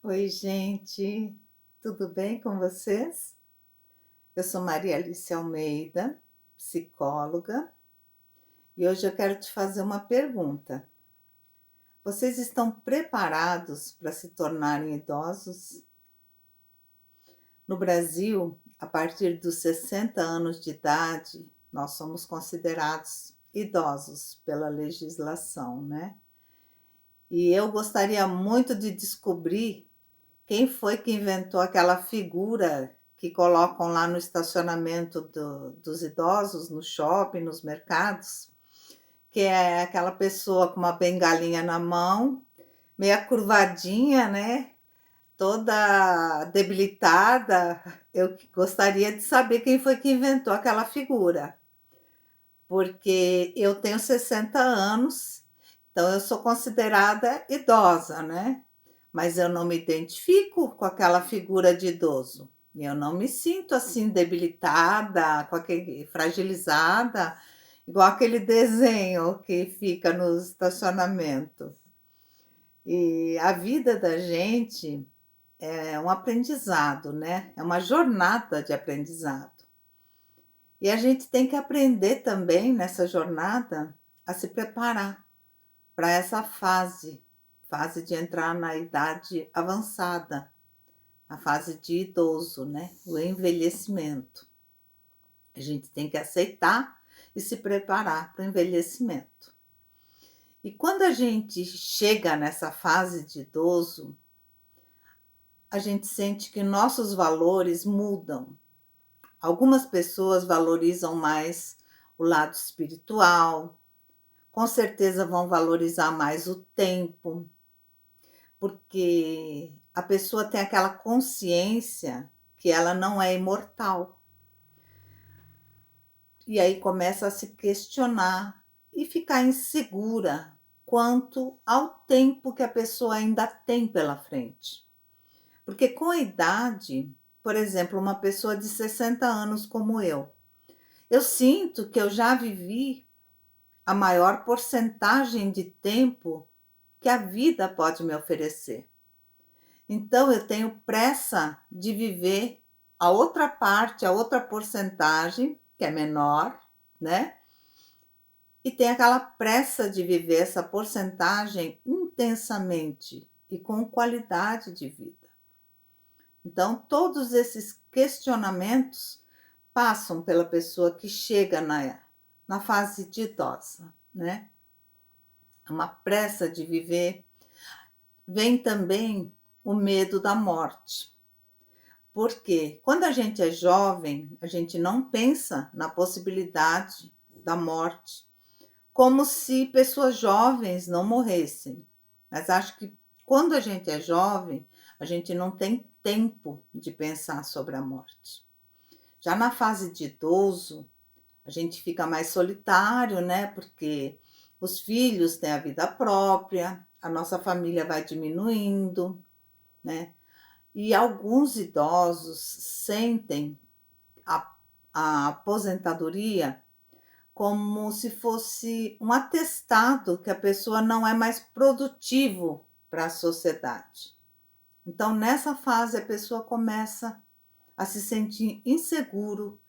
Oi, gente, tudo bem com vocês? Eu sou Maria Alice Almeida, psicóloga, e hoje eu quero te fazer uma pergunta. Vocês estão preparados para se tornarem idosos? No Brasil, a partir dos 60 anos de idade, nós somos considerados idosos pela legislação, né? E eu gostaria muito de descobrir quem foi que inventou aquela figura que colocam lá no estacionamento dos idosos, no shopping, nos mercados, que é aquela pessoa com uma bengalinha na mão, meia curvadinha, né, toda debilitada. Eu gostaria de saber quem foi que inventou aquela figura, porque eu tenho 60 anos, então eu sou considerada idosa, né. Mas eu não me identifico com aquela figura de idoso. E eu não me sinto assim debilitada, com aquele fragilizada, igual aquele desenho que fica no estacionamento. E a vida da gente é um aprendizado, né, é uma jornada de aprendizado. E a gente tem que aprender também nessa jornada a se preparar para essa fase de entrar na idade avançada. A fase de idoso, né, o envelhecimento. A gente tem que aceitar e se preparar para o envelhecimento. E quando a gente chega nessa fase de idoso, a gente sente que nossos valores mudam. Algumas pessoas valorizam mais o lado espiritual, com certeza vão valorizar mais o tempo, porque a pessoa tem aquela consciência que ela não é imortal. E aí começa a se questionar e ficar insegura quanto ao tempo que a pessoa ainda tem pela frente. Porque com a idade, por exemplo, uma pessoa de 60 anos como eu sinto que eu já vivi a maior porcentagem de tempo que a vida pode me oferecer. Então eu tenho pressa de viver a outra parte, a outra porcentagem, que é menor, né? E tem aquela pressa de viver essa porcentagem intensamente e com qualidade de vida. Então, todos esses questionamentos passam pela pessoa que chega na fase de idosa, né? Uma pressa de viver. Vem também o medo da morte. Porque quando a gente é jovem, a gente não pensa na possibilidade da morte, como se pessoas jovens não morressem. Mas acho que quando a gente é jovem, a gente não tem tempo de pensar sobre a morte. Já na fase de idoso, a gente fica mais solitário, né? Porque os filhos têm a vida própria, a nossa família vai diminuindo, né? E alguns idosos sentem a, a aposentadoria como se fosse um atestado que a pessoa não é mais produtivo para a sociedade. Então, nessa fase, a pessoa começa a se sentir inseguro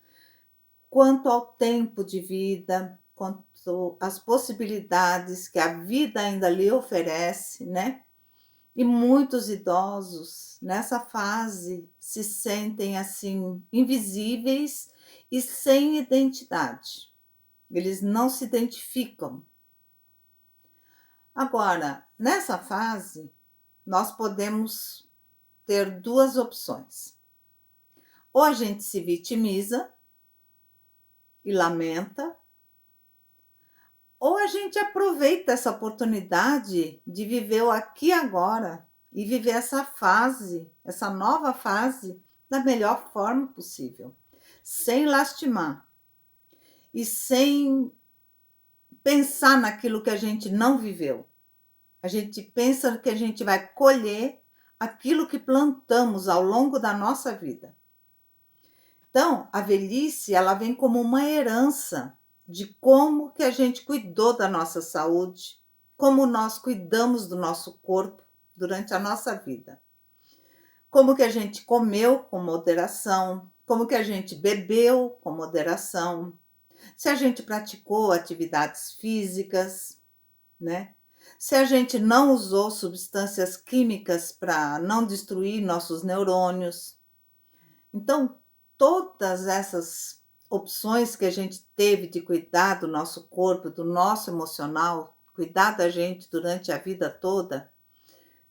quanto ao tempo de vida, quanto às possibilidades que a vida ainda lhe oferece, né? E muitos idosos nessa fase se sentem assim invisíveis e sem identidade. Eles não se identificam. Agora, nessa fase, nós podemos ter duas opções. Ou a gente se vitimiza e lamenta, ou a gente aproveita essa oportunidade de viver o aqui e agora e viver essa fase, essa nova fase, da melhor forma possível, sem lastimar e sem pensar naquilo que a gente não viveu. A gente pensa que a gente vai colher aquilo que plantamos ao longo da nossa vida. Então, a velhice, ela vem como uma herança de como que a gente cuidou da nossa saúde, como nós cuidamos do nosso corpo durante a nossa vida. como que a gente comeu com moderação, como que a gente bebeu com moderação, se a gente praticou atividades físicas, né? Se a gente não usou substâncias químicas para não destruir nossos neurônios. Então, todas essas opções que a gente teve de cuidar do nosso corpo, do nosso emocional, cuidar da gente durante a vida toda,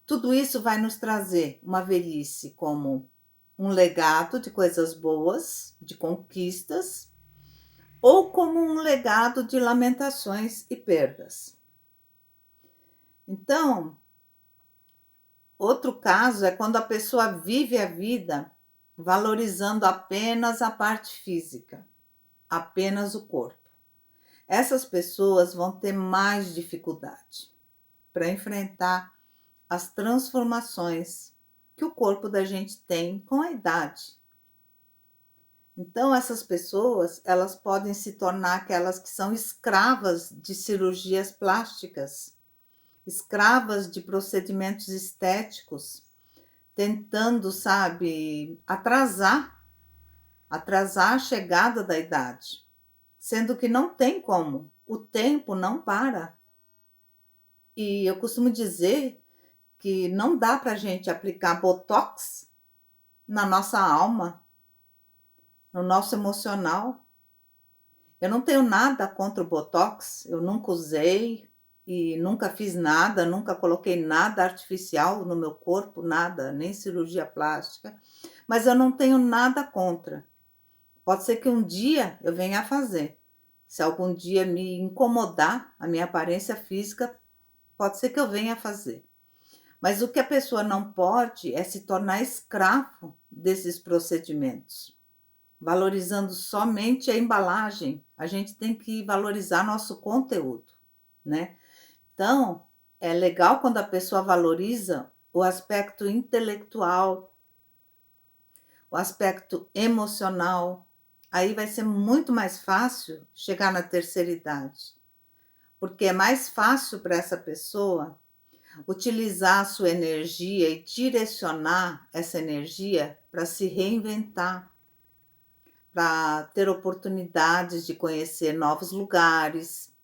tudo isso vai nos trazer uma velhice como um legado de coisas boas, de conquistas, ou como um legado de lamentações e perdas. Então, outro caso é quando a pessoa vive a vida valorizando apenas a parte física, apenas o corpo. Essas pessoas vão ter mais dificuldade para enfrentar as transformações que o corpo da gente tem com a idade. Então, essas pessoas, elas podem se tornar aquelas que são escravas de cirurgias plásticas, escravas de procedimentos estéticos, tentando, sabe, atrasar a chegada da idade, sendo que não tem como, o tempo não para. E eu costumo dizer que não dá para a gente aplicar botox na nossa alma, no nosso emocional. Eu não tenho nada contra o botox, eu nunca usei e nunca fiz nada, nunca coloquei nada artificial no meu corpo, nada, nem cirurgia plástica, mas eu não tenho nada contra. Pode ser que um dia eu venha a fazer. Se algum dia me incomodar a minha aparência física, pode ser que eu venha a fazer. Mas o que a pessoa não pode é se tornar escravo desses procedimentos, valorizando somente a embalagem. A gente tem que valorizar nosso conteúdo, né? Então, é legal quando a pessoa valoriza o aspecto intelectual, o aspecto emocional. Aí vai ser muito mais fácil chegar na terceira idade, porque é mais fácil para essa pessoa utilizar a sua energia e direcionar essa energia para se reinventar, para ter oportunidades de conhecer novos lugares,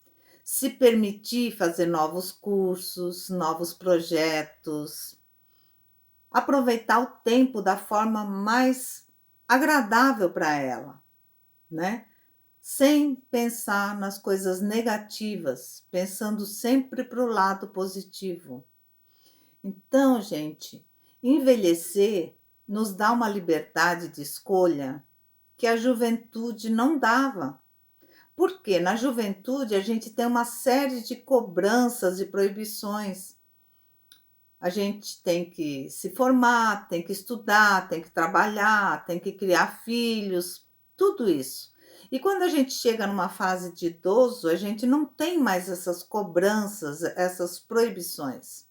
se permitir fazer novos cursos, novos projetos, aproveitar o tempo da forma mais agradável para ela, né? Sem pensar nas coisas negativas, pensando sempre para o lado positivo. Então, gente, envelhecer nos dá uma liberdade de escolha que a juventude não dava. Porque na juventude a gente tem uma série de cobranças e proibições. A gente tem que se formar, tem que estudar, tem que trabalhar, tem que criar filhos, tudo isso. E quando a gente chega numa fase de idoso, a gente não tem mais essas cobranças, essas proibições.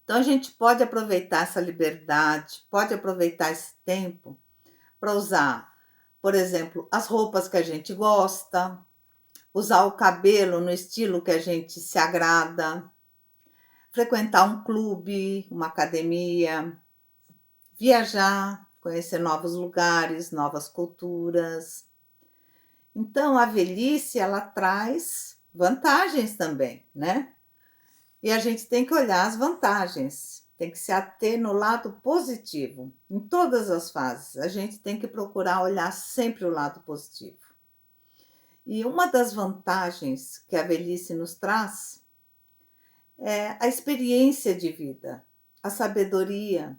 Então a gente pode aproveitar essa liberdade, pode aproveitar esse tempo para usar, por exemplo, as roupas que a gente gosta, usar o cabelo no estilo que a gente se agrada, frequentar um clube, uma academia, viajar, conhecer novos lugares, novas culturas. Então, a velhice, ela traz vantagens também, né? E a gente tem que olhar as vantagens, tem que se ater no lado positivo, em todas as fases. A gente tem que procurar olhar sempre o lado positivo. E uma das vantagens que a velhice nos traz é a experiência de vida, a sabedoria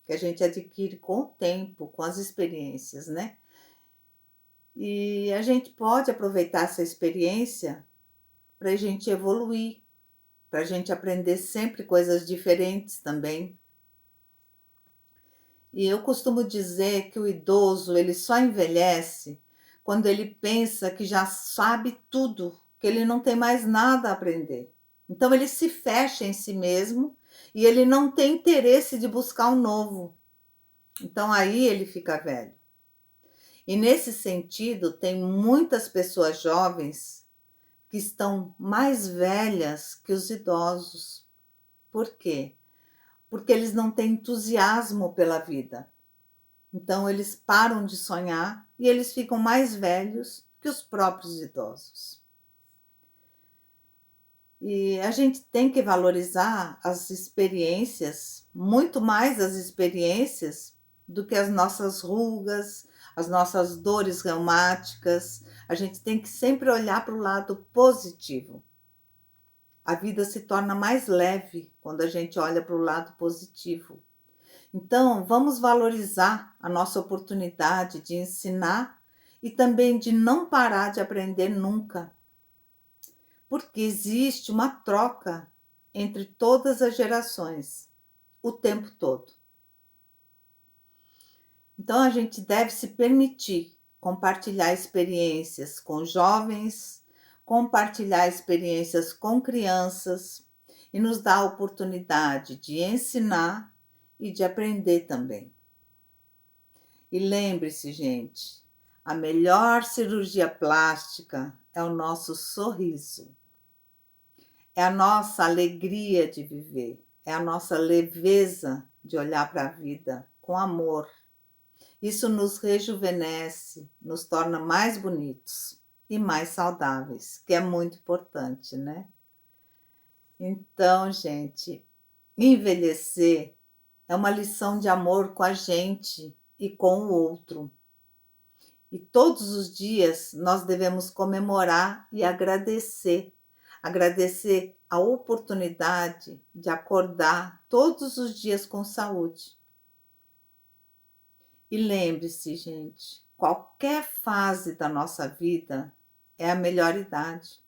que a gente adquire com o tempo, com as experiências, né? E a gente pode aproveitar essa experiência para a gente evoluir, para a gente aprender sempre coisas diferentes também. E eu costumo dizer que o idoso, ele só envelhece quando ele pensa que já sabe tudo, que ele não tem mais nada a aprender. Então ele se fecha em si mesmo e ele não tem interesse de buscar um novo. Então aí ele fica velho. E nesse sentido, tem muitas pessoas jovens que estão mais velhas que os idosos. Por quê? porque eles não têm entusiasmo pela vida. Então eles param de sonhar e eles ficam mais velhos que os próprios idosos. E a gente tem que valorizar as experiências, muito mais as experiências do que as nossas rugas, as nossas dores reumáticas. A gente tem que sempre olhar para o lado positivo. A vida se torna mais leve quando a gente olha para o lado positivo. Então, vamos valorizar a nossa oportunidade de ensinar e também de não parar de aprender nunca, porque existe uma troca entre todas as gerações, o tempo todo. Então, a gente deve se permitir compartilhar experiências com jovens, compartilhar experiências com crianças e nos dar a oportunidade de ensinar e de aprender também. E lembre-se, gente, a melhor cirurgia plástica é o nosso sorriso. É a nossa alegria de viver, é a nossa leveza de olhar para a vida com amor. Isso nos rejuvenesce, nos torna mais bonitos e mais saudáveis, que é muito importante, né? Então, gente, envelhecer é uma lição de amor com a gente e com o outro. E todos os dias nós devemos comemorar e agradecer. Agradecer a oportunidade de acordar todos os dias com saúde. E lembre-se, gente, qualquer fase da nossa vida é a melhor idade.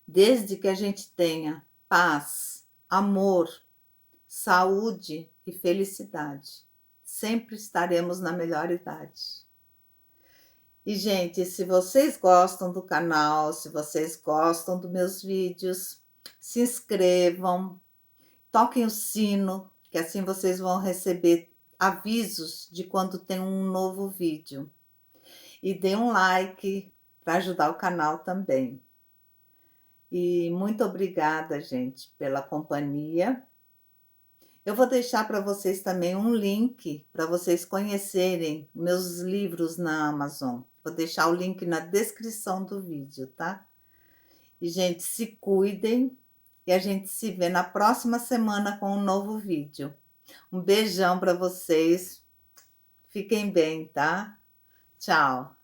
Desde que a gente tenha paz, amor, saúde e felicidade, sempre estaremos na melhor idade. E, gente, se vocês gostam do canal, se vocês gostam dos meus vídeos, se inscrevam, toquem o sino, que assim vocês vão receber avisos de quando tem um novo vídeo. E dê um like para ajudar o canal também. E muito obrigada, gente, pela companhia. Eu vou deixar para vocês também um link para vocês conhecerem meus livros na Amazon. Vou deixar o link na descrição do vídeo, tá? E, gente, se cuidem e a gente se vê na próxima semana com um novo vídeo. Um beijão para vocês. Fiquem bem, tá? Tchau.